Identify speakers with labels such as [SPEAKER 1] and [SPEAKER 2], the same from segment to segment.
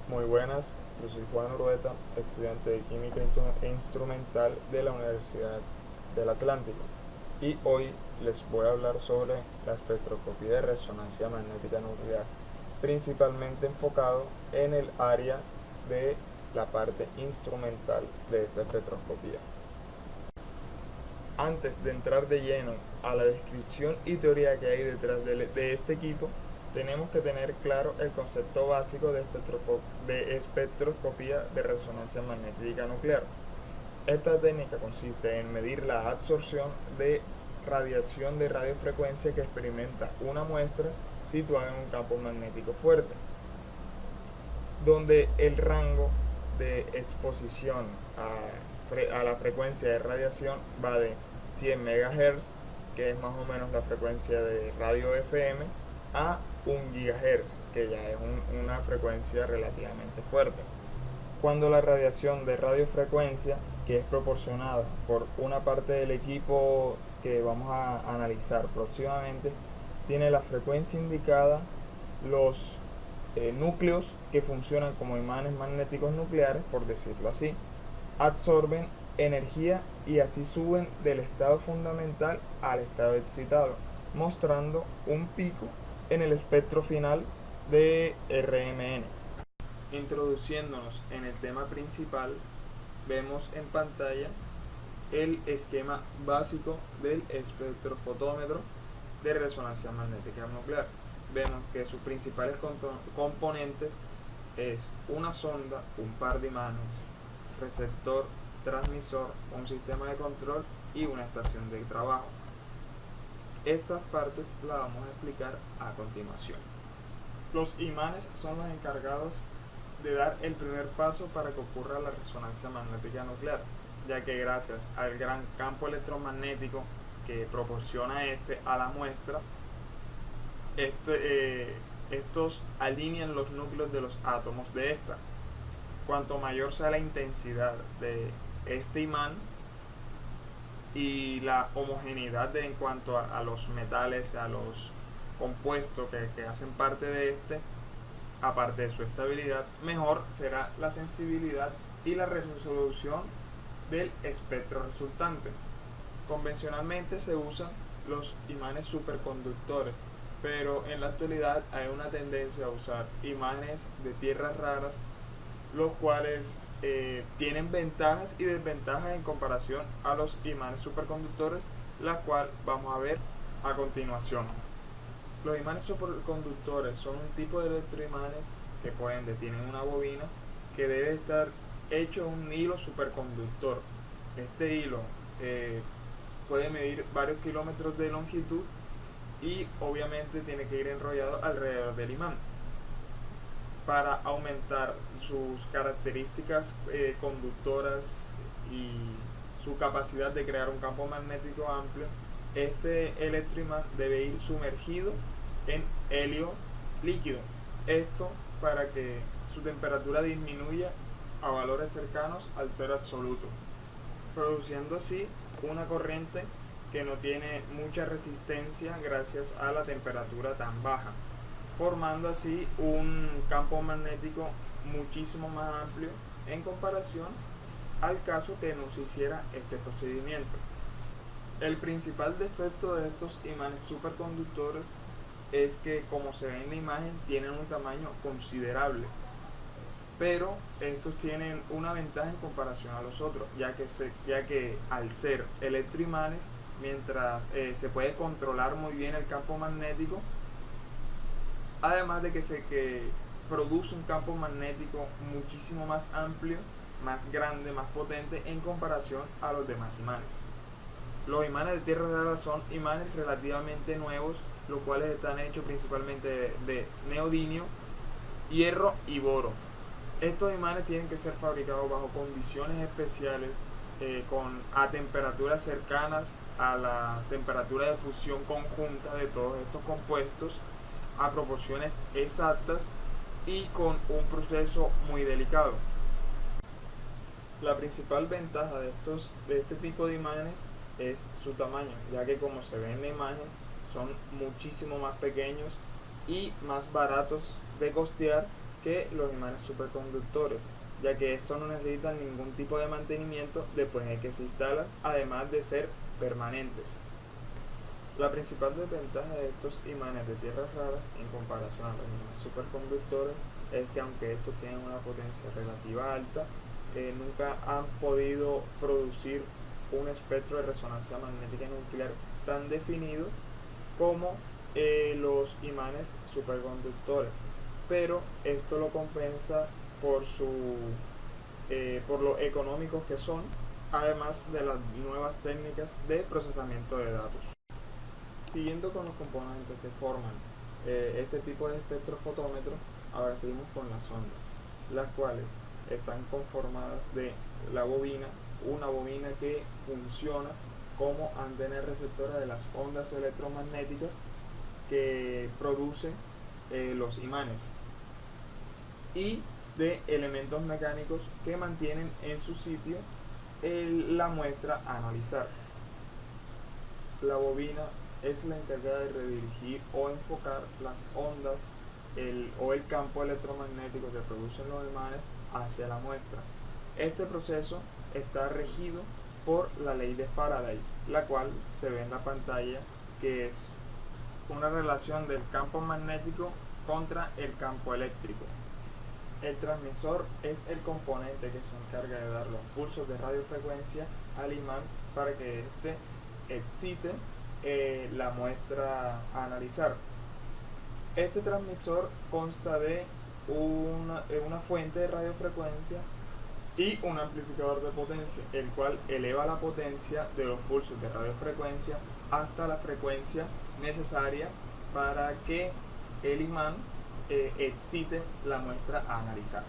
[SPEAKER 1] Muy buenas, yo soy Juan Urueta, estudiante de Química Instrumental de la Universidad del Atlántico y hoy les voy a hablar sobre la espectroscopía de resonancia magnética nuclear, principalmente enfocado en el área de la parte instrumental de esta espectroscopía. Antes de entrar de lleno a la descripción y teoría que hay detrás de este equipo, tenemos que tener claro el concepto básico de espectroscopía de resonancia magnética nuclear. Esta técnica consiste en medir la absorción de radiación de radiofrecuencia que experimenta una muestra situada en un campo magnético fuerte, donde el rango de exposición a la frecuencia de radiación va de 100 MHz, que es más o menos la frecuencia de radio FM, a 1 GHz, que ya es una frecuencia relativamente fuerte. Cuando la radiación de radiofrecuencia, que es proporcionada por una parte del equipo que vamos a analizar próximamente, tiene la frecuencia indicada, los núcleos que funcionan como imanes magnéticos nucleares, por decirlo así, absorben energía y así suben del estado fundamental al estado excitado, mostrando un pico en el espectro final de RMN. Introduciéndonos en el tema principal, vemos en pantalla el esquema básico del espectrofotómetro de resonancia magnética nuclear. Vemos que sus principales componentes es una sonda, un par de imanes, receptor, transmisor, un sistema de control y una estación de trabajo. Estas partes las vamos a explicar a continuación. Los imanes son los encargados de dar el primer paso para que ocurra la resonancia magnética nuclear, ya que gracias al gran campo electromagnético que proporciona a la muestra, estos alinean los núcleos de los átomos de esta. Cuanto mayor sea la intensidad de este imán y la homogeneidad en cuanto a los metales, a los compuestos que hacen parte de este, aparte de su estabilidad, mejor será la sensibilidad y la resolución del espectro resultante. Convencionalmente se usan los imanes superconductores, pero en la actualidad hay una tendencia a usar imanes de tierras raras, los cuales tienen ventajas y desventajas en comparación a los imanes superconductores, la cual vamos a ver a continuación. Los imanes superconductores son un tipo de electroimanes que por ende tienen una bobina que debe estar hecho un hilo superconductor. Este hilo puede medir varios kilómetros de longitud y obviamente tiene que ir enrollado alrededor del imán. Para aumentar sus características conductoras y su capacidad de crear un campo magnético amplio, este electroimán debe ir sumergido en helio líquido. Esto para que su temperatura disminuya a valores cercanos al cero absoluto, produciendo así una corriente que no tiene mucha resistencia gracias a la temperatura tan baja, formando así un campo magnético muchísimo más amplio en comparación al caso que no se hiciera este procedimiento. El principal defecto de estos imanes superconductores es que, como se ve en la imagen, tienen un tamaño considerable, pero estos tienen una ventaja en comparación a los otros, ya que al ser electroimanes, mientras se puede controlar muy bien el campo magnético, además de que produce un campo magnético muchísimo más amplio, más grande, más potente en comparación a los demás imanes. Los imanes de tierra rara son imanes relativamente nuevos, los cuales están hechos principalmente de neodimio, hierro y boro. Estos imanes tienen que ser fabricados bajo condiciones especiales, a temperaturas cercanas a la temperatura de fusión conjunta de todos estos compuestos, a proporciones exactas y con un proceso muy delicado. La principal ventaja de este tipo de imanes es su tamaño, ya que, como se ve en la imagen, son muchísimo más pequeños y más baratos de costear que los imanes superconductores, ya que estos no necesitan ningún tipo de mantenimiento después de que se instalan, además de ser permanentes. La principal desventaja de estos imanes de tierras raras en comparación a los imanes superconductores es que aunque estos tienen una potencia relativa alta, nunca han podido producir un espectro de resonancia magnética nuclear tan definido como los imanes superconductores, pero esto lo compensa por lo económicos que son, además de las nuevas técnicas de procesamiento de datos. Siguiendo con los componentes que forman este tipo de espectrofotómetro, ahora seguimos con las ondas, las cuales están conformadas de la bobina, una bobina que funciona como antena receptora de las ondas electromagnéticas que producen los imanes, y de elementos mecánicos que mantienen en su sitio la muestra a analizar. La bobina es la encargada de redirigir o enfocar las ondas o el campo electromagnético que producen los imanes hacia la muestra. Este proceso está regido por la ley de Faraday, la cual se ve en la pantalla, que es una relación del campo magnético contra el campo eléctrico. El transmisor es el componente que se encarga de dar los pulsos de radiofrecuencia al imán para que éste excite la muestra a analizar. Este transmisor consta de una fuente de radiofrecuencia y un amplificador de potencia, el cual eleva la potencia de los pulsos de radiofrecuencia hasta la frecuencia necesaria para que el imán excite la muestra a analizar.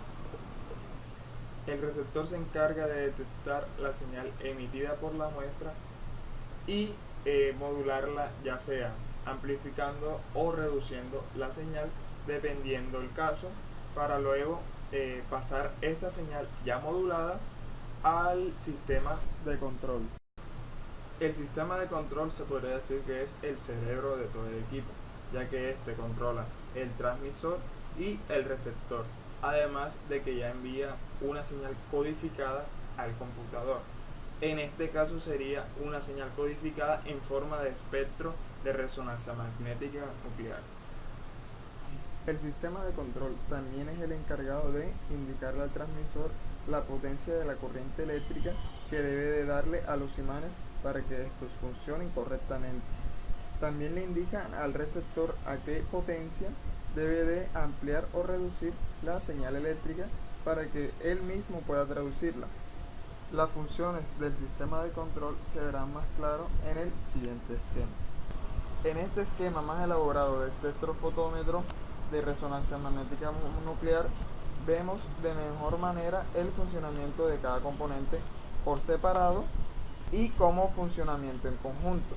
[SPEAKER 1] El receptor se encarga de detectar la señal emitida por la muestra y modularla, ya sea amplificando o reduciendo la señal dependiendo el caso, para luego pasar esta señal ya modulada al sistema de control. El sistema de control se podría decir que es el cerebro de todo el equipo, ya que este controla el transmisor y el receptor, además de que ya envía una señal codificada al computador. En este caso sería una señal codificada en forma de espectro de resonancia magnética nuclear. El sistema de control también es el encargado de indicarle al transmisor la potencia de la corriente eléctrica que debe de darle a los imanes para que estos funcionen correctamente. También le indican al receptor a qué potencia debe de ampliar o reducir la señal eléctrica para que él mismo pueda traducirla. Las funciones del sistema de control se verán más claro en el siguiente esquema. En este esquema más elaborado de espectrofotómetro de resonancia magnética nuclear, vemos de mejor manera el funcionamiento de cada componente por separado y como funcionamiento en conjunto.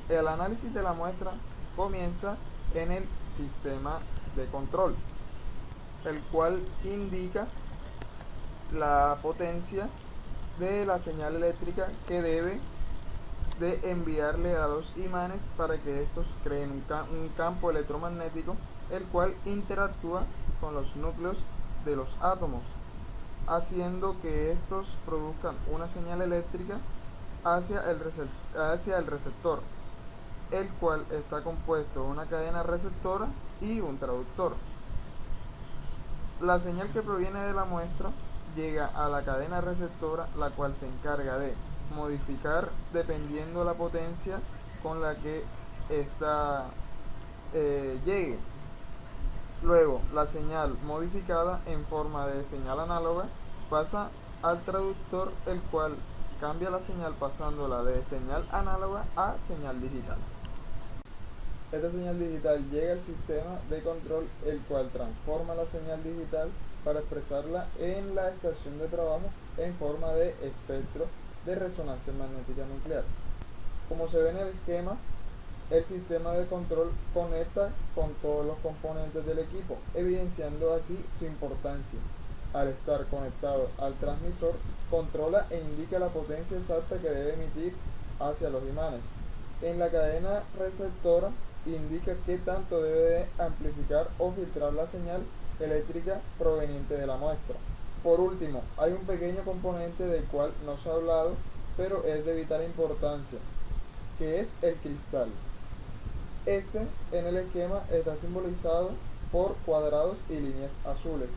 [SPEAKER 1] El análisis de la muestra comienza en el sistema de control, el cual indica la potencia de la señal eléctrica que debe de enviarle a los imanes para que estos creen un campo electromagnético, el cual interactúa con los núcleos de los átomos, haciendo que estos produzcan una señal eléctrica hacia el receptor, el cual está compuesto de una cadena receptora y un traductor. La señal que proviene de la muestra llega a la cadena receptora, la cual se encarga de modificar dependiendo la potencia con la que ésta llegue. Luego, la señal modificada en forma de señal análoga pasa al traductor, el cual cambia la señal pasándola de señal análoga a señal digital. Esta señal digital llega al sistema de control, el cual transforma la señal digital para expresarla en la estación de trabajo en forma de espectro de resonancia magnética nuclear. Como se ve en el esquema, el sistema de control conecta con todos los componentes del equipo, evidenciando así su importancia. Al estar conectado al transmisor, controla e indica la potencia exacta que debe emitir hacia los imanes. En la cadena receptora indica qué tanto debe de amplificar o filtrar la señal
[SPEAKER 2] eléctrica proveniente de la muestra. Por último, hay un pequeño componente del cual no se ha hablado, pero es de vital importancia, que es el cristal. Este en el esquema está simbolizado por cuadrados y líneas azules.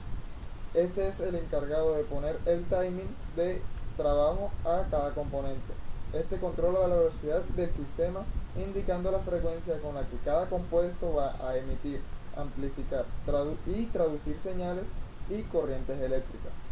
[SPEAKER 2] Este es el encargado de poner el timing de trabajo a cada componente. Este controla la velocidad del sistema, indicando la frecuencia con la que cada compuesto va a emitir, amplificar y traducir señales y corrientes eléctricas.